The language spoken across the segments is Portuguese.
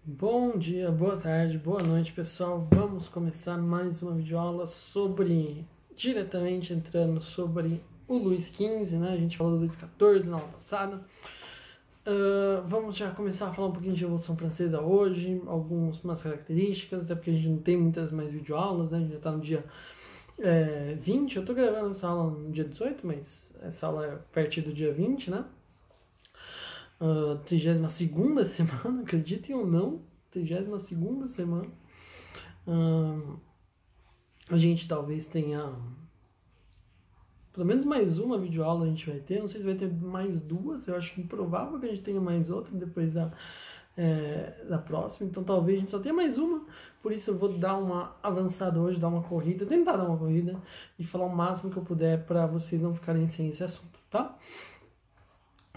Bom dia, boa tarde, boa noite, pessoal. Vamos começar mais uma videoaula diretamente entrando sobre o Luís XV, né? A gente falou do Luís XIV na aula passada. Vamos já começar a falar um pouquinho de Revolução Francesa hoje, algumas características, até porque a gente não tem muitas mais videoaulas, né? A gente já está no dia 20. Eu estou gravando essa aula no dia 18, mas essa aula é a partir do dia 20, né? 32ª semana, acreditem ou não, 32ª semana. A gente talvez tenha pelo menos mais uma videoaula, a gente vai ter, não sei se vai ter mais duas, eu acho improvável que a gente tenha mais outra depois da próxima, então talvez a gente só tenha mais uma, por isso eu vou dar uma avançada hoje, dar uma corrida, tentar dar uma corrida e falar o máximo que eu puder para vocês não ficarem sem esse assunto, tá?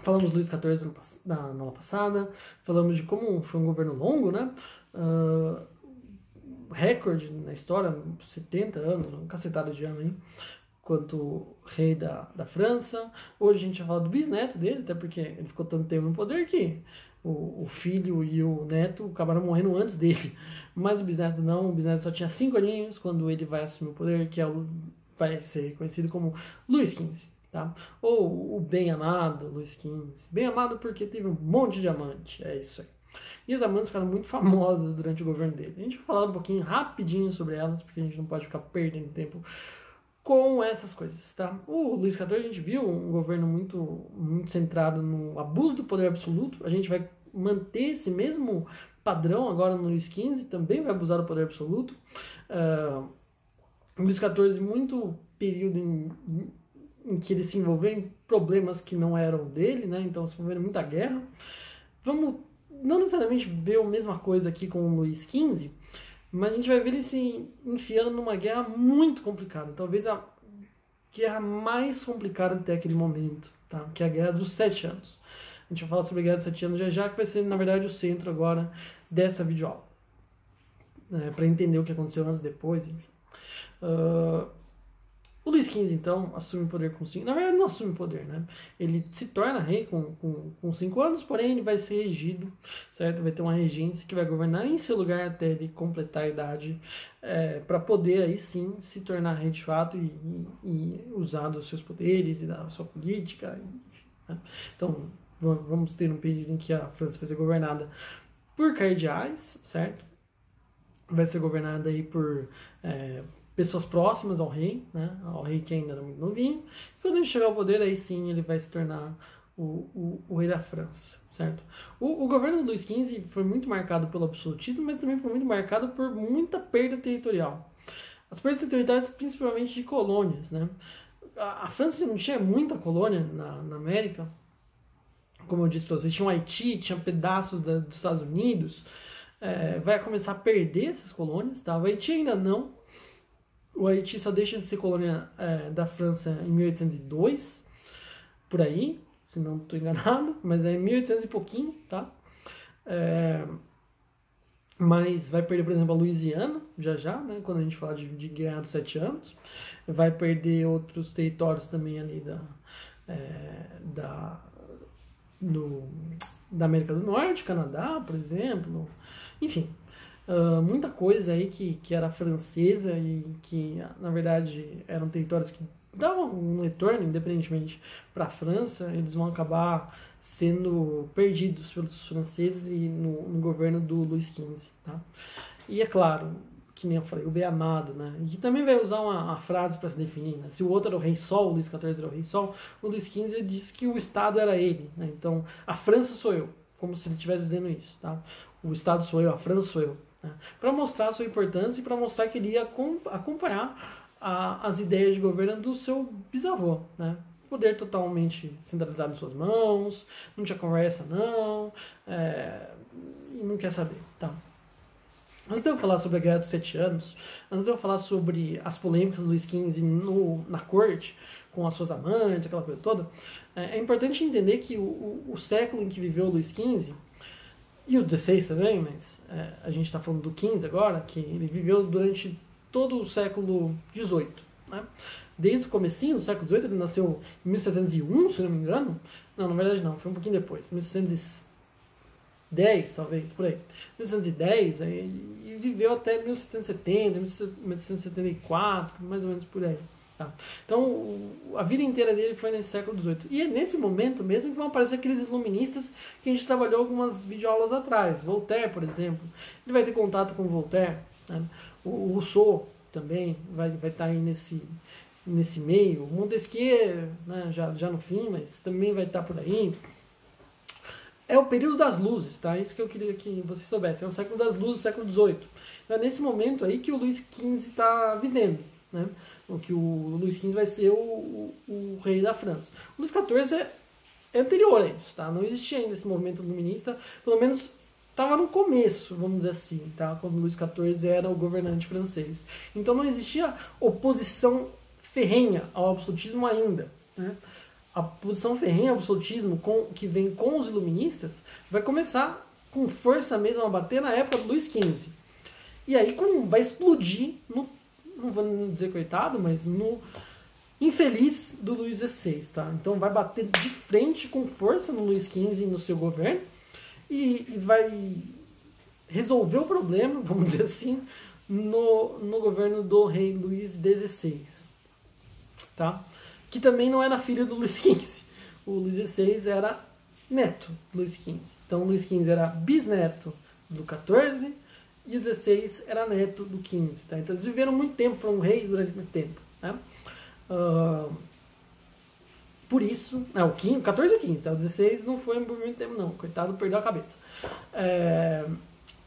Falamos do Luís XIV na aula passada, falamos de como foi um governo longo, né? Recorde na história, 70 anos, um cacetado de ano aí, quanto rei da França. Hoje a gente vai falar do bisneto dele, até porque ele ficou tanto tempo no poder que o filho e o neto acabaram morrendo antes dele. Mas o bisneto não, o bisneto só tinha 5 aninhos quando ele vai assumir o poder, que vai ser reconhecido como Luís XV. Tá? Ou o bem-amado Luís XV. Bem-amado porque teve um monte de diamante, é isso aí. E as amantes ficaram muito famosas durante o governo dele. A gente vai falar um pouquinho rapidinho sobre elas, porque a gente não pode ficar perdendo tempo com essas coisas, tá? O Luís XIV, a gente viu um governo muito, muito centrado no abuso do poder absoluto. A gente vai manter esse mesmo padrão agora no Luís XV, também vai abusar do poder absoluto. O Luís XIV, muito período em que ele se envolveu em problemas que não eram dele, né? Então se envolveu em muita guerra. Vamos não necessariamente ver a mesma coisa aqui com o Luís XV, mas a gente vai ver ele se enfiando numa guerra muito complicada, talvez a guerra mais complicada até aquele momento, tá? Que é a Guerra dos 7 Anos. A gente vai falar sobre a Guerra dos 7 Anos já, que vai ser, na verdade, o centro agora dessa videoaula, para entender o que aconteceu antes e depois, enfim. O Luís XV, então, assume o poder com 5... Na verdade, não assume o poder, né? Ele se torna rei com 5 anos, porém ele vai ser regido, certo? Vai ter uma regência que vai governar em seu lugar até ele completar a idade, para poder, aí sim, se tornar rei de fato e usar dos seus poderes e da sua política. Né? Então, vamos ter um período em que a França vai ser governada por cardeais, certo? Vai ser governada aí por... pessoas próximas ao rei, né? Ao rei que ainda era muito novinho. E quando ele chegar ao poder, aí sim ele vai se tornar o rei da França, certo? O governo do Luís XV foi muito marcado pelo absolutismo, mas também foi muito marcado por muita perda territorial. As perdas territoriais, principalmente de colônias, né? A França não tinha muita colônia na América, como eu disse para vocês, tinha o Haiti, tinha pedaços dos Estados Unidos, vai começar a perder essas colônias, tá? O Haiti ainda não. O Haiti só deixa de ser colônia da França em 1802, por aí, se não estou enganado, mas é em 1800 e pouquinho, tá? Mas vai perder, por exemplo, a Louisiana, já, né? Quando a gente fala de Guerra dos 7 Anos. Vai perder outros territórios também ali da América do Norte, Canadá, por exemplo, enfim. Muita coisa aí que era francesa e que, na verdade, eram territórios que davam um retorno, independentemente para a França, eles vão acabar sendo perdidos pelos franceses e no governo do Luís XV, tá? E é claro, que nem eu falei, o bem-amado, né? E que também vai usar uma frase para se definir, né? Se o outro era o rei sol, o Luís XIV era o rei sol, o Luís XV disse que o Estado era ele, né? Então, a França sou eu, como se ele estivesse dizendo isso, tá? O Estado sou eu, a França sou eu. Né? Para mostrar a sua importância e para mostrar que ele ia acompanhar as ideias de governo do seu bisavô. Né? Poder totalmente centralizado em suas mãos, não tinha conversa não, e não quer saber. Tá? Antes de eu falar sobre a Guerra dos 7 Anos, antes de eu falar sobre as polêmicas do Luís XV na corte, com as suas amantes, aquela coisa toda, é importante entender que o século em que viveu o Luís XV, e o 16 também, mas a gente está falando do 15 agora, que ele viveu durante todo o século 18. Né? Desde o comecinho do século 18, ele nasceu em 1701, se não me engano. Não, na verdade não, foi um pouquinho depois, 1700 1710, talvez, por aí. 1710, e viveu até 1770, 1774, mais ou menos por aí. Tá? Então, a vida inteira dele foi nesse século XVIII. E é nesse momento mesmo que vão aparecer aqueles iluministas que a gente trabalhou algumas videoaulas atrás. Voltaire, por exemplo. Ele vai ter contato com Voltaire. Né? O Rousseau também vai estar aí nesse meio. O Montesquieu, né, já no fim, mas também vai estar por aí. É o período das luzes, tá? Isso que eu queria que vocês soubessem. É o século das luzes, século XVIII. Então é nesse momento aí que o Luís XV está vivendo, né? O que o Luís XV vai ser o rei da França. O Luís XIV é anterior a isso, tá? Não existia ainda esse movimento iluminista, pelo menos estava no começo, vamos dizer assim, tá? Quando o Luís XIV era o governante francês. Então não existia oposição ferrenha ao absolutismo ainda, né? A posição ferrenha ao absolutismo que vem com os iluministas vai começar com força mesmo a bater na época do Luís XV. E aí vai explodir, não vou dizer coitado, mas no infeliz do Luís XVI. Tá? Então vai bater de frente com força no Luís XV e no seu governo e vai resolver o problema, vamos dizer assim, no governo do rei Luís XVI. Tá? Que também não era filho do Luís XV. O Luís XVI era neto do Luís XV. Então o Luís XV era bisneto do XIV e o XVI era neto do XV. Tá? Então eles viveram muito tempo para um rei durante muito tempo. Né? Por isso, o 14 e o 15, tá? O 16 não foi por muito tempo não. Coitado, perdeu a cabeça.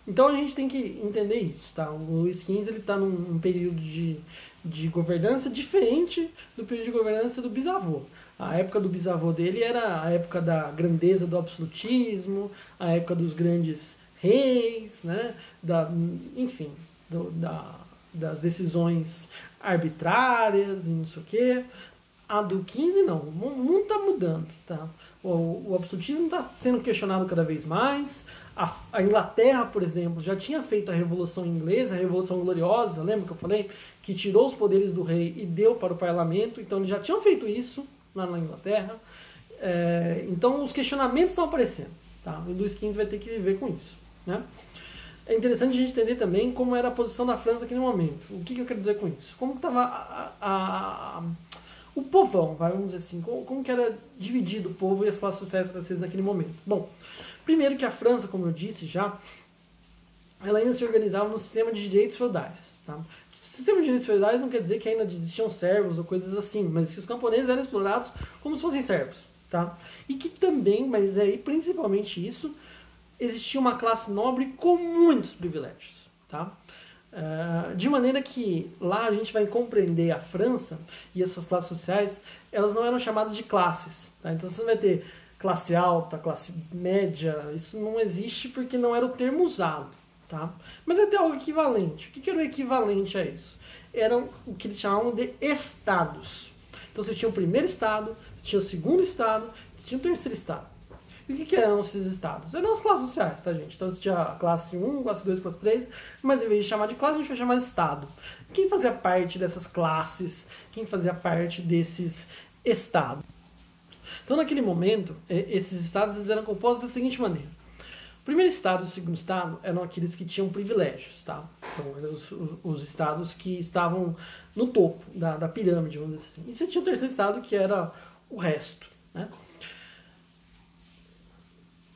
Então a gente tem que entender isso. Tá? O Luís XV está num período de governança diferente do período de governança do bisavô. A época do bisavô dele era a época da grandeza do absolutismo, a época dos grandes reis, né? Enfim, das decisões arbitrárias e não sei o quê. A do 15 não, o mundo está mudando. Tá? O absolutismo está sendo questionado cada vez mais. A Inglaterra, por exemplo, já tinha feito a Revolução Inglesa, a Revolução Gloriosa, lembra que eu falei? Que tirou os poderes do rei e deu para o parlamento. Então eles já tinham feito isso lá na Inglaterra. Então os questionamentos estão aparecendo. Tá? O Luís XV vai ter que viver com isso. Né? É interessante a gente entender também como era a posição da França naquele momento. O que eu quero dizer com isso? Como estava o povão, vamos dizer assim, como que era dividido o povo e as classes sociais francesas naquele momento. Bom, primeiro que a França, como eu disse já, ela ainda se organizava no sistema de direitos feudais. Tá? Sistema de direitos feudais não quer dizer que ainda existiam servos ou coisas assim, mas que os camponeses eram explorados como se fossem servos. Tá? E que também, mas aí principalmente isso, existia uma classe nobre com muitos privilégios. Tá? De maneira que lá a gente vai compreender a França e as suas classes sociais, elas não eram chamadas de classes. Tá? Então você vai ter classe alta, classe média, isso não existe porque não era o termo usado. Tá? Mas vai ter algo equivalente. O que era o equivalente a isso? Eram o que eles chamavam de estados. Então você tinha o primeiro estado, você tinha o segundo estado, você tinha o terceiro estado. E o que eram esses estados? Eram as classes sociais, tá, gente? Então você tinha a classe 1, classe 2, classe 3, mas em vez de chamar de classe, a gente vai chamar de estado. Quem fazia parte dessas classes? Quem fazia parte desses estados? Então, naquele momento, esses estados eles eram compostos da seguinte maneira. O primeiro estado e o segundo estado eram aqueles que tinham privilégios, tá? Então, eram os estados que estavam no topo da pirâmide, vamos dizer assim. E você tinha o terceiro estado, que era o resto, né?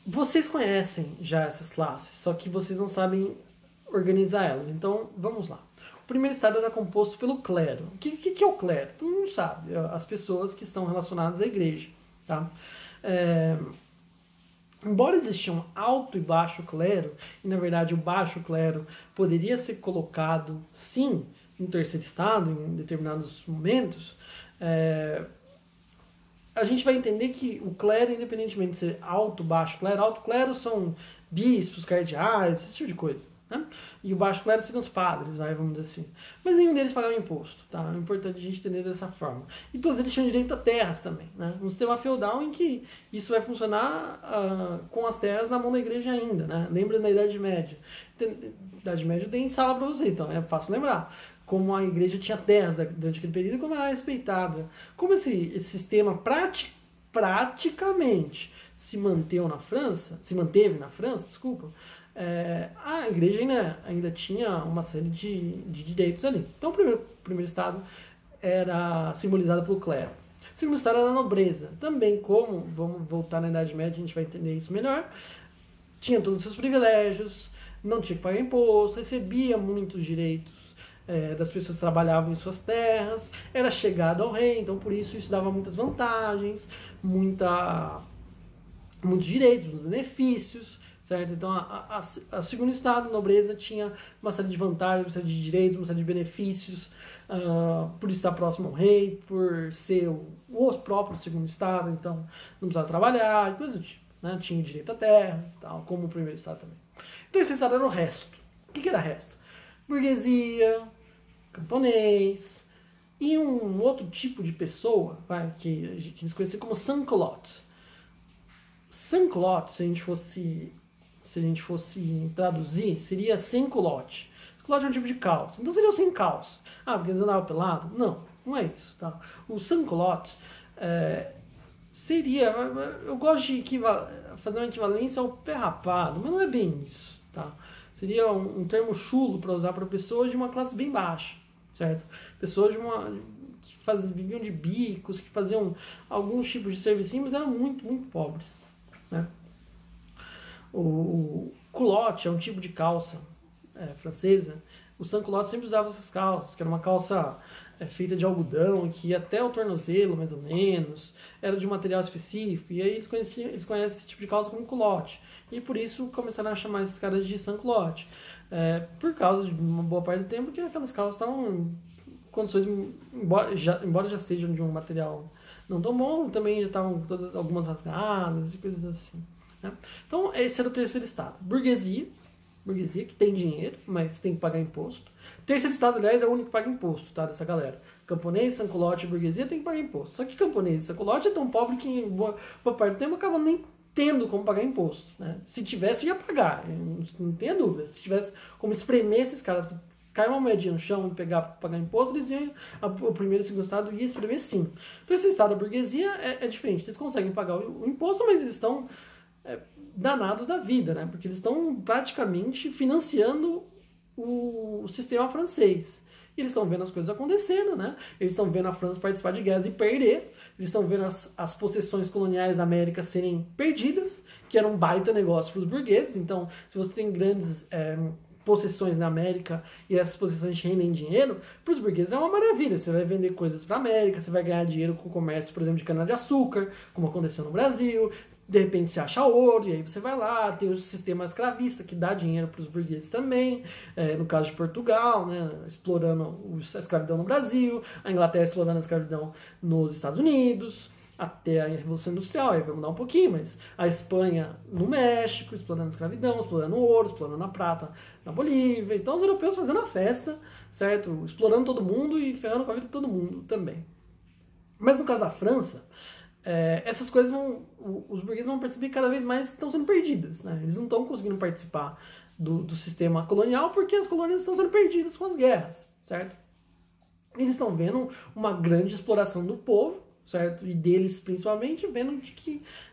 Vocês conhecem já essas classes, só que vocês não sabem organizar elas. Então, vamos lá. O primeiro estado era composto pelo clero. O que é o clero? Todo mundo sabe. As pessoas que estão relacionadas à igreja. Tá? Embora existia um alto e baixo clero, e na verdade o baixo clero poderia ser colocado, sim, no terceiro estado, em determinados momentos, a gente vai entender que o clero, independentemente de ser alto, baixo clero são bispos, cardeais, esse tipo de coisa. Né? E o baixo clero seriam os padres, vamos dizer assim. Mas nenhum deles pagava imposto. Tá? É importante a gente entender dessa forma. E todos eles tinham direito a terras também. Né? Um sistema feudal em que isso vai funcionar com as terras na mão da igreja ainda. Né? Lembra da Idade Média. Idade Média tem sala para você, então é fácil lembrar. Como a igreja tinha terras durante aquele período e como ela era respeitada. Como esse sistema praticamente se manteve na França, desculpa, a igreja ainda tinha uma série de direitos ali. Então o primeiro estado era simbolizado pelo clero. O segundo estado era a nobreza. Também vamos voltar na Idade Média, a gente vai entender isso melhor, tinha todos os seus privilégios, não tinha que pagar imposto, recebia muitos direitos das pessoas que trabalhavam em suas terras, era chegado ao rei, então por isso dava muitas vantagens, muitos direitos, muitos benefícios, certo? Então a segundo estado, a nobreza, tinha uma série de vantagens, uma série de direitos, uma série de benefícios, por estar próximo ao rei, por ser o próprio segundo estado, então não precisava trabalhar, coisa do tipo, né? Tinha direito a terras, tal, como o primeiro estado também. Então esse estado era o resto. O que era resto? Burguesia, camponês e um outro tipo de pessoa, que eles conheciam como sans-culottes. Sans-culottes, se a gente fosse traduzir, seria sem-culotte. Sans-culotte é um tipo de calça. Então seria o sem calça. Porque eles andavam pelado? Não é isso. Tá? O sans-culotte seria... Eu gosto de fazer uma equivalência ao pé rapado, mas não é bem isso. Tá? Seria um termo chulo para usar para pessoas de uma classe bem baixa, certo? Pessoas que viviam de bicos, que faziam alguns tipos de serviços, mas eram muito, muito pobres, né? O culotte é um tipo de calça francesa. O sans-culotte sempre usava essas calças, que era uma calça feita de algodão, que ia até o tornozelo, mais ou menos, era de um material específico, e aí eles conhecem esse tipo de calça como culotte. E por isso começaram a chamar esses caras de sans-culotte. Por causa de uma boa parte do tempo que aquelas calças estavam em condições, embora já sejam de um material não tão bom, também já estavam algumas rasgadas e coisas assim, né? Então esse era o terceiro estado. Burguesia que tem dinheiro, mas tem que pagar imposto. O terceiro estado, aliás, é o único que paga imposto, tá, dessa galera. Camponês, sans-culotte e burguesia tem que pagar imposto. Só que camponês e sans-culotte é tão pobre que em boa parte do tempo acabam nem tendo como pagar imposto, né? Se tivesse, ia pagar, não tenha dúvida. Se tivesse como espremer esses caras, cair uma moedinha no chão e pegar para pagar imposto, eles iam, o primeiro e o segundo estado ia espremer sim. Então esse estado da burguesia é diferente. Eles conseguem pagar o imposto, mas eles estão danados da vida, né? Porque eles estão praticamente financiando o sistema francês. E eles estão vendo as coisas acontecendo, né? Eles estão vendo a França participar de guerras e perder. Eles estão vendo as possessões coloniais da América serem perdidas, que era um baita negócio para os burgueses. Então, se você tem grandes possessões na América e essas possessões rendem dinheiro, para os burgueses é uma maravilha. Você vai vender coisas para a América, você vai ganhar dinheiro com o comércio, por exemplo, de cana-de-açúcar, como aconteceu no Brasil. De repente você acha ouro, e aí você vai lá, tem o sistema escravista que dá dinheiro para os burgueses também, no caso de Portugal, né, explorando a escravidão no Brasil, a Inglaterra explorando a escravidão nos Estados Unidos, até a Revolução Industrial, aí vai mudar um pouquinho, mas a Espanha no México, explorando a escravidão, explorando o ouro, explorando a prata na Bolívia, então os europeus fazendo a festa, certo? Explorando todo mundo e ferrando com a vida de todo mundo também. Mas no caso da França, essas coisas os burgueses vão perceber que cada vez mais estão sendo perdidas, né? Eles não estão conseguindo participar do sistema colonial porque as colônias estão sendo perdidas com as guerras, certo? Eles estão vendo uma grande exploração do povo, certo? E deles principalmente, vendo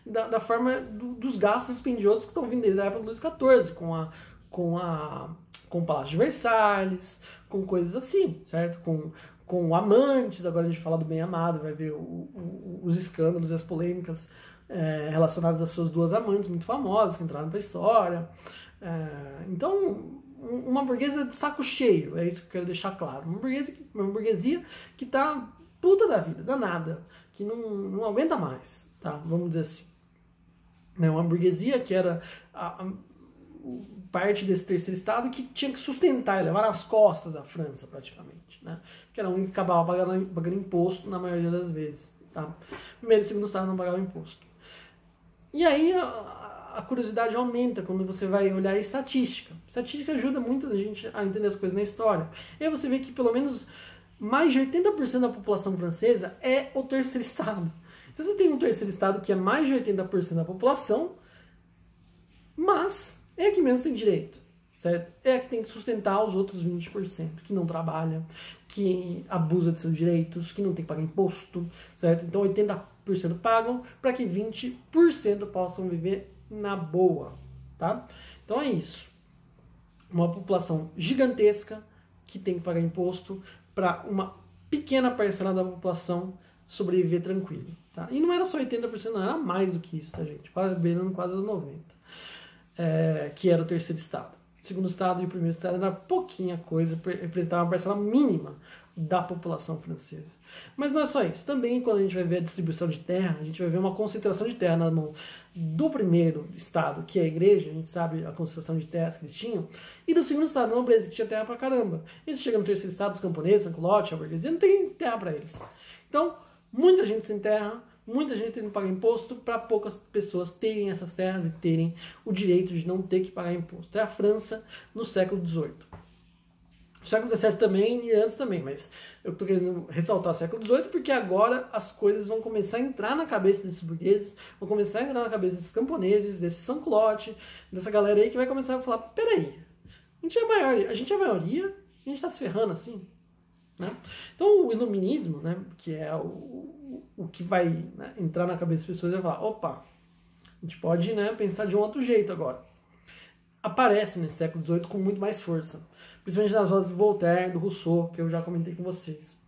da forma dos gastos dispendiosos que estão vindo desde a época do Luís XIV, com o Palácio de Versalhes, com coisas assim, certo? Com amantes, agora a gente fala do bem-amado, vai ver os escândalos e as polêmicas relacionadas às suas duas amantes muito famosas, que entraram para a história. Então, uma burguesa de saco cheio, é isso que eu quero deixar claro. Uma burguesia que tá puta da vida, danada, que não aguenta mais, tá? Vamos dizer assim. Uma burguesia que era parte desse terceiro estado que tinha que sustentar e levar nas costas a França, praticamente, né? Que era o único que acabava pagando imposto na maioria das vezes, tá? Primeiro e segundo estado não pagavam imposto. E aí a curiosidade aumenta quando você vai olhar a estatística. A estatística ajuda muito a gente a entender as coisas na história. E aí você vê que pelo menos mais de 80% da população francesa é o terceiro estado. Então você tem um terceiro estado que é mais de 80% da população, mas é que menos tem direito, certo? É a que tem que sustentar os outros 20%, que não trabalha, que abusa de seus direitos, que não tem que pagar imposto, certo? Então 80% pagam para que 20% possam viver na boa, tá? Então é isso. Uma população gigantesca que tem que pagar imposto para uma pequena parcela da população sobreviver tranquilo, tá? E não era só 80%, não, era mais do que isso, tá, gente? Beirando quase os 90%, que era o terceiro estado. O segundo estado e o primeiro estado era pouquinha coisa, representava uma parcela mínima da população francesa. Mas não é só isso. Também, quando a gente vai ver a distribuição de terra, a gente vai ver uma concentração de terra na mão do primeiro estado, que é a igreja, a gente sabe a concentração de terras que eles tinham, e do segundo estado, a nobreza, que tinha terra pra caramba. E você chega no terceiro estado, os camponeses, Sanculote, a burguesia, não tem terra para eles. Então, muita gente sem terra, muita gente tendo que pagar imposto para poucas pessoas terem essas terras e terem o direito de não ter que pagar imposto. É a França no século XVIII. O século XVII também e antes também, mas eu estou querendo ressaltar o século XVIII porque agora as coisas vão começar a entrar na cabeça desses burgueses, vão começar a entrar na cabeça desses camponeses, desse Sans-Culotte, dessa galera aí que vai começar a falar, peraí, a gente é a maioria, a gente está se ferrando assim, né? Então o iluminismo, né, que é o que vai, né, entrar na cabeça das pessoas e vai falar, opa, a gente pode, né, pensar de um outro jeito agora. Aparece nesse século XVIII com muito mais força, principalmente nas vozes do Voltaire, do Rousseau, que eu já comentei com vocês.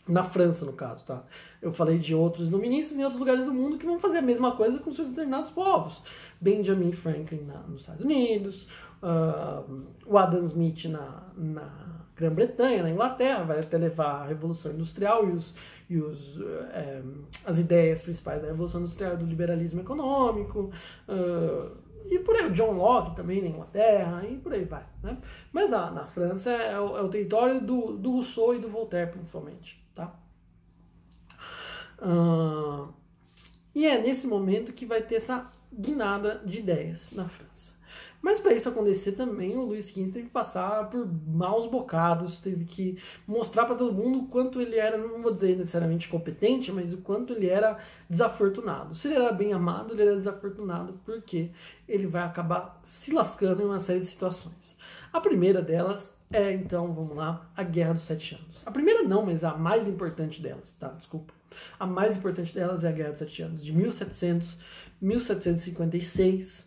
Na França, no caso, tá? Eu falei de outros iluministas em outros lugares do mundo que vão fazer a mesma coisa com seus determinados povos. Benjamin Franklin nos Estados Unidos, o Adam Smith na Grã-Bretanha, na Inglaterra, vai até levar a Revolução Industrial e as ideias principais da Revolução Industrial do liberalismo econômico, e por aí, o John Locke também na Inglaterra, e por aí vai, né? Mas na França é o território do Rousseau e do Voltaire, principalmente, tá? E é nesse momento que vai ter essa guinada de ideias na França. Mas para isso acontecer também, o Louis XV teve que passar por maus bocados, teve que mostrar para todo mundo o quanto ele era, não vou dizer necessariamente competente, mas o quanto ele era desafortunado. Se ele era bem amado, ele era desafortunado porque ele vai acabar se lascando em uma série de situações. A primeira delas é, então, vamos lá, a Guerra dos 7 Anos. A primeira não, mas a mais importante delas, tá? Desculpa. A mais importante delas é a Guerra dos 7 Anos, de 1756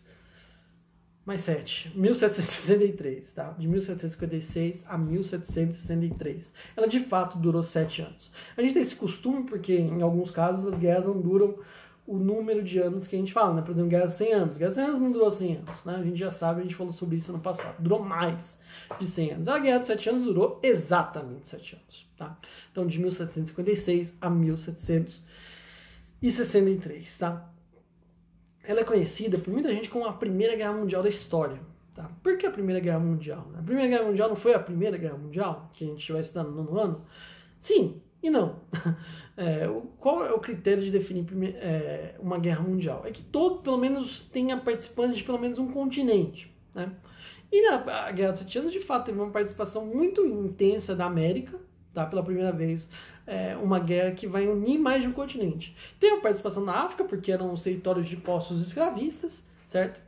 mais 7, 1763, tá? De 1756 a 1763. Ela de fato durou 7 anos. A gente tem esse costume porque em alguns casos as guerras não duram o número de anos que a gente fala, né? Por exemplo, Guerra dos 100 anos. Guerra dos 100 anos não durou 100 anos, né? A gente já sabe, a gente falou sobre isso no passado. Durou mais de 100 anos. A Guerra dos 7 anos durou exatamente 7 anos, tá? Então de 1756 a 1763, tá? Ela é conhecida por muita gente como a Primeira Guerra Mundial da história. Tá? Por que a Primeira Guerra Mundial? A Primeira Guerra Mundial não foi a Primeira Guerra Mundial, que a gente vai estudar no 9º ano? Sim e não. Qual é o critério de definir uma guerra mundial? É que pelo menos, tenha participantes de pelo menos um continente. Né? E na Guerra dos 7 Anos, de fato, teve uma participação muito intensa da América, tá? Pela primeira vez, uma guerra que vai unir mais de um continente. Tem a participação na África, porque eram os territórios de postos escravistas, certo?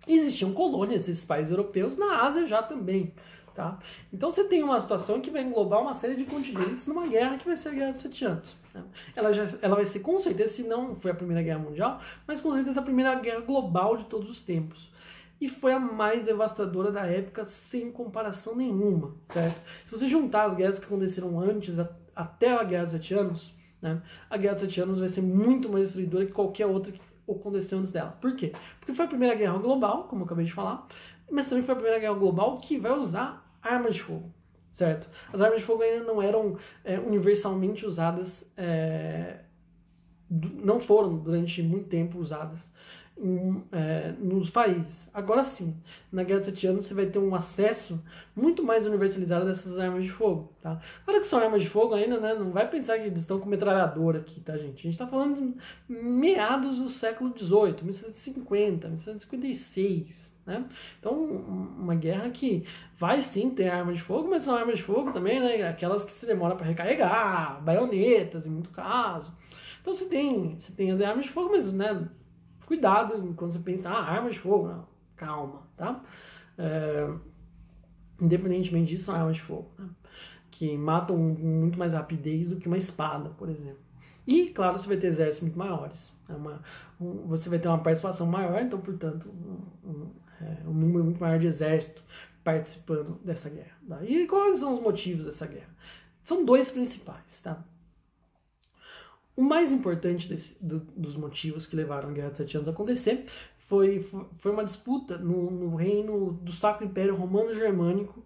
Existiam colônias desses países europeus, na Ásia já também, tá? Então você tem uma situação que vai englobar uma série de continentes numa guerra que vai ser a Guerra dos 7 Anos. Né? Ela vai ser, com certeza, se não foi a Primeira Guerra Mundial, mas com certeza a primeira guerra global de todos os tempos. E foi a mais devastadora da época, sem comparação nenhuma, certo? Se você juntar as guerras que aconteceram antes, até a Guerra dos 7 Anos, né, a Guerra dos 7 Anos vai ser muito mais destruidora que qualquer outra que aconteceu antes dela. Por quê? Porque foi a primeira guerra global, como eu acabei de falar, mas também foi a primeira guerra global que vai usar armas de fogo, certo? As armas de fogo ainda não eram universalmente usadas, não foram durante muito tempo usadas nos países. Agora sim, na Guerra dos 7 Anos você vai ter um acesso muito mais universalizado dessas armas de fogo, tá? Agora que são armas de fogo ainda, né, não vai pensar que eles estão com metralhadora aqui, tá, gente? A gente tá falando de meados do século XVIII, 1750, 1756, né? Então, uma guerra que vai sim ter armas de fogo, mas são armas de fogo também, né, aquelas que se demoram para recarregar, baionetas em muito caso. Então você tem as armas de fogo, mas, né, cuidado quando você pensa, arma de fogo, não, calma, tá? independentemente disso, são armas de fogo, né? Que matam com muito mais rapidez do que uma espada, por exemplo. E, claro, você vai ter exércitos muito maiores. Você vai ter uma participação maior, então, portanto, um número muito maior de exército participando dessa guerra. Tá? E quais são os motivos dessa guerra? São dois principais, tá? O mais importante dos motivos que levaram a Guerra dos 7 Anos a acontecer foi uma disputa no reino do Sacro Império Romano-Germânico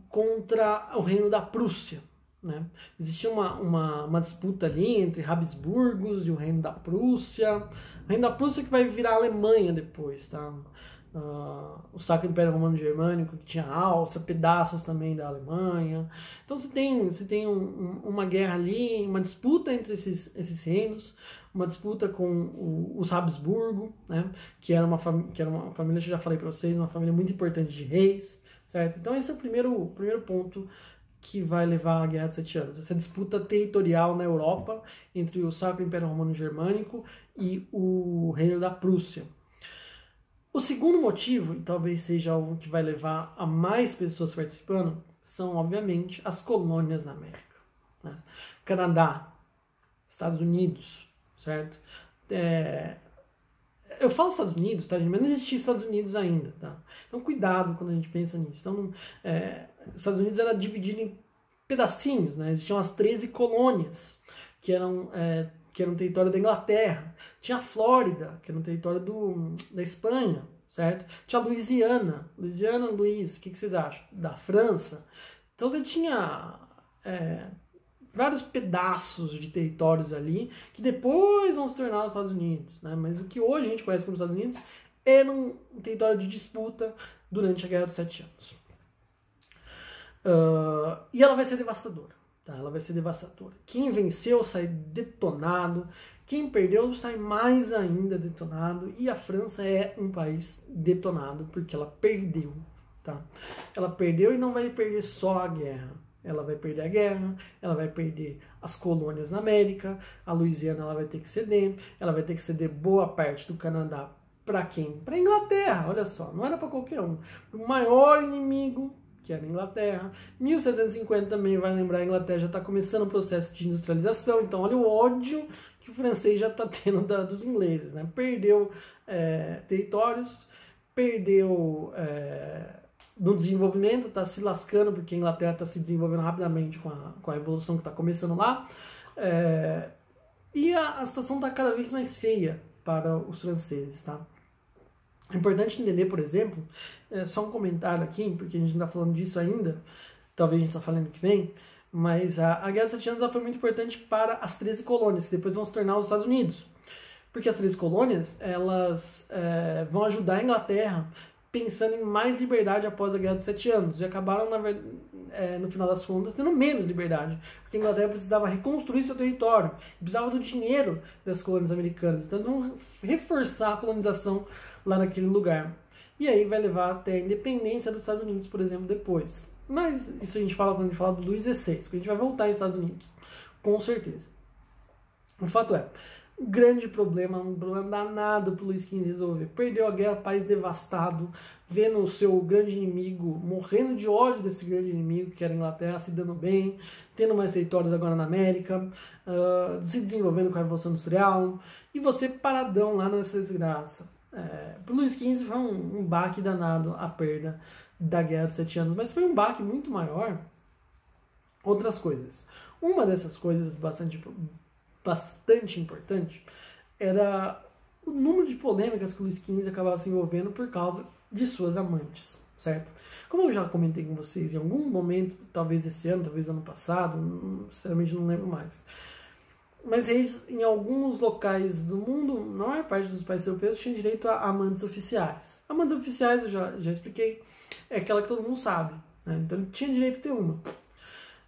contra o reino da Prússia. Né? Existia uma disputa ali entre Habsburgos e o reino da Prússia. O reino da Prússia que vai virar a Alemanha depois, tá? O Sacro Império Romano Germânico, que tinha a Áustria, pedaços também da Alemanha. Então você tem uma guerra ali, uma disputa entre esses reinos, uma disputa com os Habsburgo, né? que era uma família que eu já falei para vocês, uma família muito importante de reis, certo? Então esse é o primeiro ponto que vai levar à Guerra dos 7 Anos, essa disputa territorial na Europa entre o Sacro Império Romano Germânico e o Reino da Prússia. O segundo motivo, e talvez seja o que vai levar a mais pessoas participando, são, obviamente, as colônias na América. Né? Canadá, Estados Unidos, certo? Eu falo Estados Unidos, tá, gente? Mas não existia Estados Unidos ainda, tá? Então, cuidado quando a gente pensa nisso. Então, os Estados Unidos era dividido em pedacinhos, né? Existiam as 13 colônias, que eram território da Inglaterra. Tinha a Flórida, que era um território da Espanha, certo? Tinha a Louisiana, Luiz, o que vocês acham? Da França. Então, você tinha vários pedaços de territórios ali, que depois vão se tornar os Estados Unidos, né? Mas o que hoje a gente conhece como Estados Unidos era um território de disputa durante a Guerra dos 7 Anos. E ela vai ser devastadora, tá? Ela vai ser devastadora. Quem venceu sai detonado, quem perdeu sai mais ainda detonado, e a França é um país detonado, porque ela perdeu, tá? Ela perdeu e não vai perder só a guerra. Ela vai perder a guerra, ela vai perder as colônias na América, a Louisiana ela vai ter que ceder, ela vai ter que ceder boa parte do Canadá para quem? Para a Inglaterra, olha só, não era para qualquer um. O maior inimigo, que era a Inglaterra. 1750 também, vai lembrar, a Inglaterra já está começando o processo de industrialização, então olha o ódio que o francês já está tendo dos ingleses, né? Perdeu territórios, perdeu... no desenvolvimento, está se lascando, porque a Inglaterra está se desenvolvendo rapidamente com a evolução que está começando lá, e a situação está cada vez mais feia para os franceses, tá? É importante entender, por exemplo, só um comentário aqui, porque a gente não está falando disso ainda, talvez a gente está falando que vem, mas a Guerra dos 7 Anos foi muito importante para as 13 colônias, que depois vão se tornar os Estados Unidos, porque as 13 colônias, elas vão ajudar a Inglaterra pensando em mais liberdade após a Guerra dos 7 Anos. E acabaram, no final das contas, tendo menos liberdade. Porque a Inglaterra precisava reconstruir seu território. Precisava do dinheiro das colônias americanas. Então, vão reforçar a colonização lá naquele lugar. E aí vai levar até a independência dos Estados Unidos, por exemplo, depois. Mas isso a gente fala quando a gente fala do Luís XVI, porque a gente vai voltar aos Estados Unidos. Com certeza. O fato é... Um grande problema, um problema danado para o Luís XV resolver. Perdeu a guerra, país devastado, vendo o seu grande inimigo, morrendo de ódio desse grande inimigo, que era a Inglaterra, se dando bem, tendo mais territórios agora na América, se desenvolvendo com a Revolução Industrial, e você paradão lá nessa desgraça. Para o Luís XV foi um baque danado a perda da Guerra dos 7 Anos, mas foi um baque muito maior outras coisas. Uma dessas coisas bastante importante era o número de polêmicas que o Luís XV acabava se envolvendo por causa de suas amantes, certo? Como eu já comentei com vocês em algum momento, talvez desse ano, talvez ano passado, sinceramente não lembro mais, mas reis em alguns locais do mundo, na maior parte dos países europeus, tinham direito a amantes oficiais. Amantes oficiais, eu já expliquei, é aquela que todo mundo sabe, né? Então ele tinha direito a ter uma.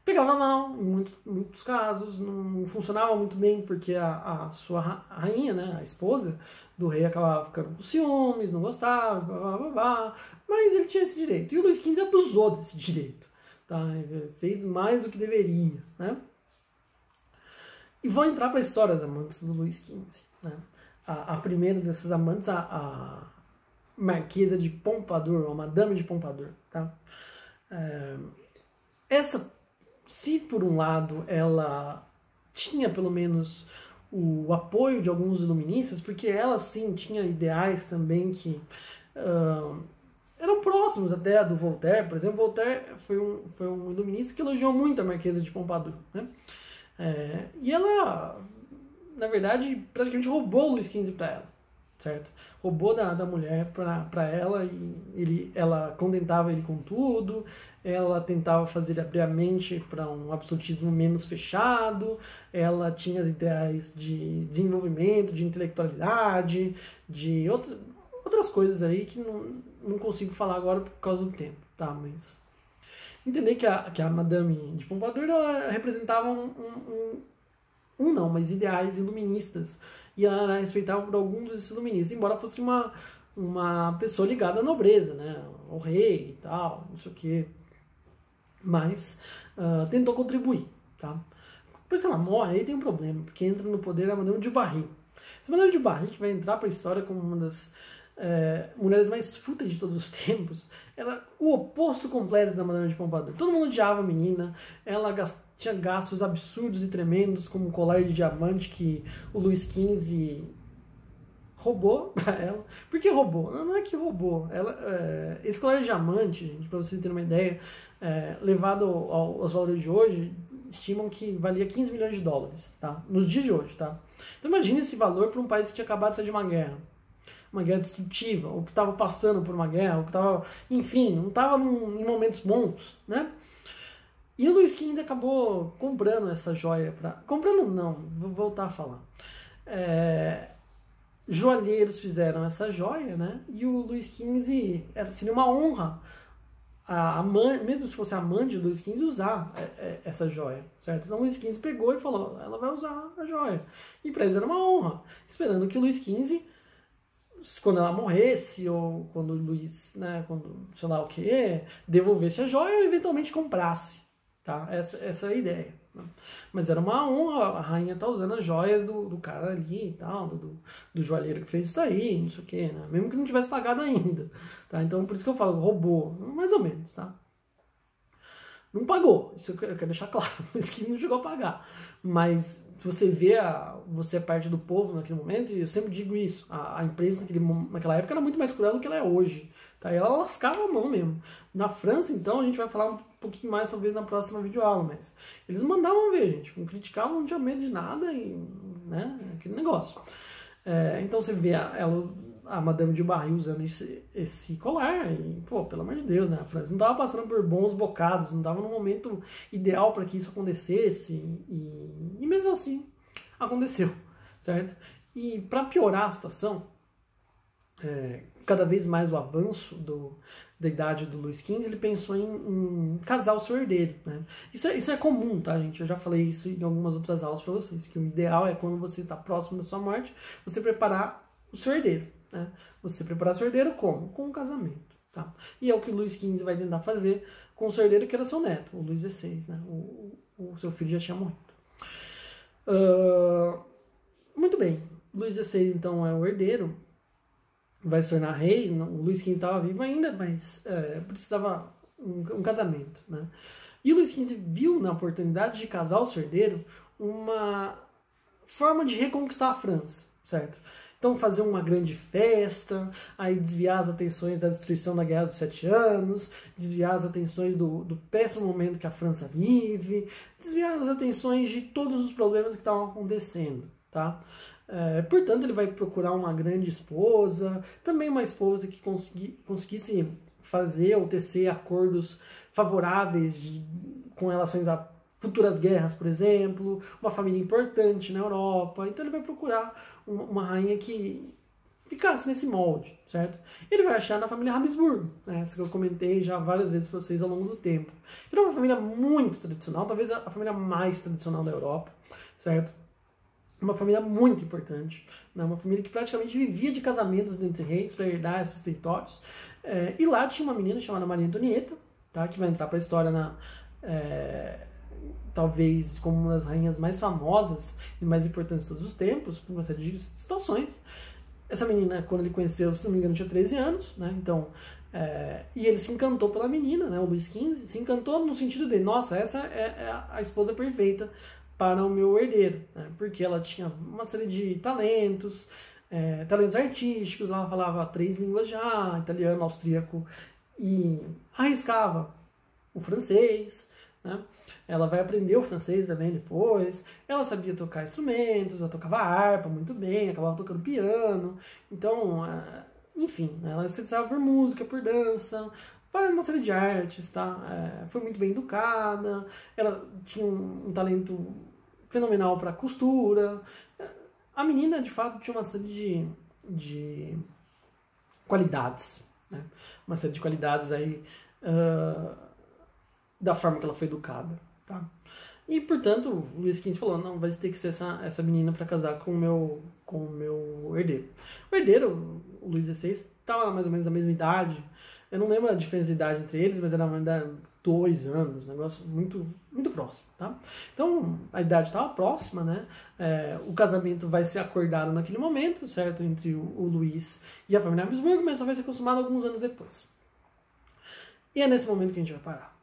Pegava mal, em muitos casos, não funcionava muito bem, porque a sua rainha, né, a esposa do rei, acabava ficando com ciúmes, não gostava, blá, blá, blá, mas ele tinha esse direito. E o Luís XV abusou desse direito, tá? Ele fez mais do que deveria, né? E vou entrar para a história das amantes do Luís XV, né? A primeira dessas amantes, a Marquesa de Pompadour, uma Madame de Pompadour, tá? Essa, se por um lado ela tinha pelo menos o apoio de alguns iluministas, porque ela sim tinha ideais também que eram próximos até do Voltaire. Por exemplo, Voltaire foi um iluminista que elogiou muito a Marquesa de Pompadour, né? E ela, na verdade, praticamente roubou o Luís XV para ela, certo? Roubou da mulher para ela, e ela contentava ele com tudo, ela tentava fazer ele abrir a mente para um absolutismo menos fechado, ela tinha os ideais de desenvolvimento, de intelectualidade, de outras coisas aí que não consigo falar agora por causa do tempo, tá? Mas entender que a Madame de Pompadour, ela representava mas ideais iluministas, e ela era respeitada por alguns desses iluministas, embora fosse uma pessoa ligada à nobreza, né, ao rei e tal, não sei o que, mas tentou contribuir, tá? Depois que ela morre, aí tem um problema, porque entra no poder a Madame de Barry. Essa Madame de Barry, que vai entrar para a história como uma das mulheres mais fúteis de todos os tempos, era o oposto completo da Madame de Pompadour. Todo mundo odiava a menina, ela tinha gastos absurdos e tremendos, como um colar de diamante que o Luís XV roubou pra ela. Por que roubou? Não é que roubou. Esse colar de diamante, gente, pra vocês terem uma ideia, levado aos valores de hoje, estimam que valia 15 milhões de dólares, tá? Nos dias de hoje, tá? Então imagine esse valor para um país que tinha acabado de sair de uma guerra destrutiva, ou que estava passando por uma guerra, ou que estava, enfim, não estava em momentos bons, né? E o Luís XV acabou comprando essa joia comprando não, vou voltar a falar. Joalheiros fizeram essa joia, né? E o Luís XV, seria uma honra, mesmo se fosse a amante do Luís XV, usar essa joia, certo? Então o Luís XV pegou e falou, ela vai usar a joia. E para eles era uma honra, esperando que o Luís XV, quando ela morresse, ou quando o Luís, né, quando sei lá o que, devolvesse a joia ou eventualmente comprasse, tá? Essa é a ideia, né? Mas era uma honra a rainha estar usando as joias do cara ali e tal, do joalheiro que fez isso daí, não sei o que, né? Mesmo que não tivesse pagado ainda, tá? Então por isso que eu falo, roubou, mais ou menos, tá? Não pagou, isso eu quero deixar claro, mas que não chegou a pagar, mas você vê, você é parte do povo naquele momento, e eu sempre digo isso, a imprensa naquela época era muito mais cruel do que ela é hoje, tá? E ela lascava a mão mesmo. Na França, então, a gente vai falar um pouquinho mais, talvez, na próxima videoaula, mas eles mandavam ver, gente, não criticavam, não tinha medo de nada, e, né, aquele negócio. Então você vê a Madame de Barry usando esse colar, e, pô, pelo amor de Deus, né? A França não estava passando por bons bocados, não estava no momento ideal para que isso acontecesse, e mesmo assim aconteceu, certo? E para piorar a situação, cada vez mais o avanço da idade do Luís XV, ele pensou em casar o seu herdeiro, né? Isso é comum, tá, gente? Eu já falei isso em algumas outras aulas para vocês, que o ideal é quando você está próximo da sua morte, você preparar o seu herdeiro, né? Você preparar seu herdeiro como? Com um casamento, tá? E é o que o Luís XV vai tentar fazer com o seu herdeiro, que era seu neto, o Luís XVI, né? O seu filho já tinha morrido. Muito bem, Luís XVI então é o herdeiro, vai se tornar rei. O Luís XV estava vivo ainda, mas precisava um casamento, né? E o Luís XV viu na oportunidade de casar o seu herdeiro uma forma de reconquistar a França, certo? Então fazer uma grande festa, aí desviar as atenções da destruição da Guerra dos 7 Anos, desviar as atenções do péssimo momento que a França vive, desviar as atenções de todos os problemas que estavam acontecendo, tá? Portanto, ele vai procurar uma grande esposa, também uma esposa que conseguisse fazer ou tecer acordos favoráveis com relações a futuras guerras, por exemplo, uma família importante na Europa. Então ele vai procurar uma rainha que ficasse nesse molde, certo? Ele vai achar na família Habsburgo, né? Essa que eu comentei já várias vezes para vocês ao longo do tempo. Era uma família muito tradicional, talvez a família mais tradicional da Europa, certo? Uma família muito importante, né? Uma família que praticamente vivia de casamentos entre reis para herdar esses territórios. E lá tinha uma menina chamada Maria Antonieta, tá? Que vai entrar para a história talvez como uma das rainhas mais famosas e mais importantes de todos os tempos, por uma série de situações. essa menina, quando ele conheceu, se não me engano, tinha 13 anos, né? Então, e ele se encantou pela menina, né? O Luís XV, se encantou no sentido de, nossa, essa é a esposa perfeita para o meu herdeiro, né? Porque ela tinha uma série de talentos, talentos artísticos, ela falava 3 línguas já, italiano, austríaco, e arriscava o francês, né? Ela vai aprender o francês também depois. Ela sabia tocar instrumentos, ela tocava harpa muito bem, acabava tocando piano. Então, enfim, ela se interessava por música, por dança, por uma série de artes, tá? Foi muito bem educada, ela tinha um talento fenomenal para costura. A menina, de fato, tinha uma série de qualidades, né? Uma série de qualidades aí da forma que ela foi educada, tá? E, portanto, o Luís XV falou, não, vai ter que ser essa menina para casar com o meu herdeiro. O herdeiro, o Luís XVI, estava mais ou menos na mesma idade. Eu não lembro a diferença de idade entre eles, mas era uma idade de 2 anos, um negócio muito, muito próximo, tá? Então, a idade estava próxima, né? O casamento vai ser acordado naquele momento, certo? Entre o Luís e a família Habsburgo, mas só vai ser consumado alguns anos depois. E é nesse momento que a gente vai parar.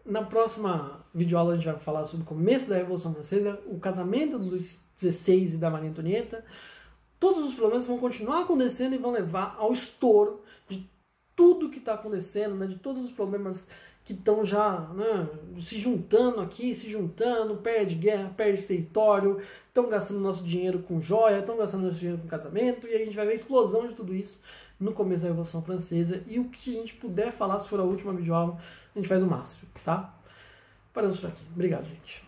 Na próxima videoaula a gente vai falar sobre o começo da Revolução Francesa, o casamento do Luís XVI e da Maria Antonieta. Todos os problemas vão continuar acontecendo e vão levar ao estouro de tudo que está acontecendo, né? De todos os problemas que estão já, né, se juntando aqui, se juntando, perde guerra, perde território, estão gastando nosso dinheiro com joia, estão gastando nosso dinheiro com casamento, e a gente vai ver a explosão de tudo isso no começo da Revolução Francesa, e o que a gente puder falar, se for a última videoaula, a gente faz o máximo, tá? Paramos por aqui. Obrigado, gente.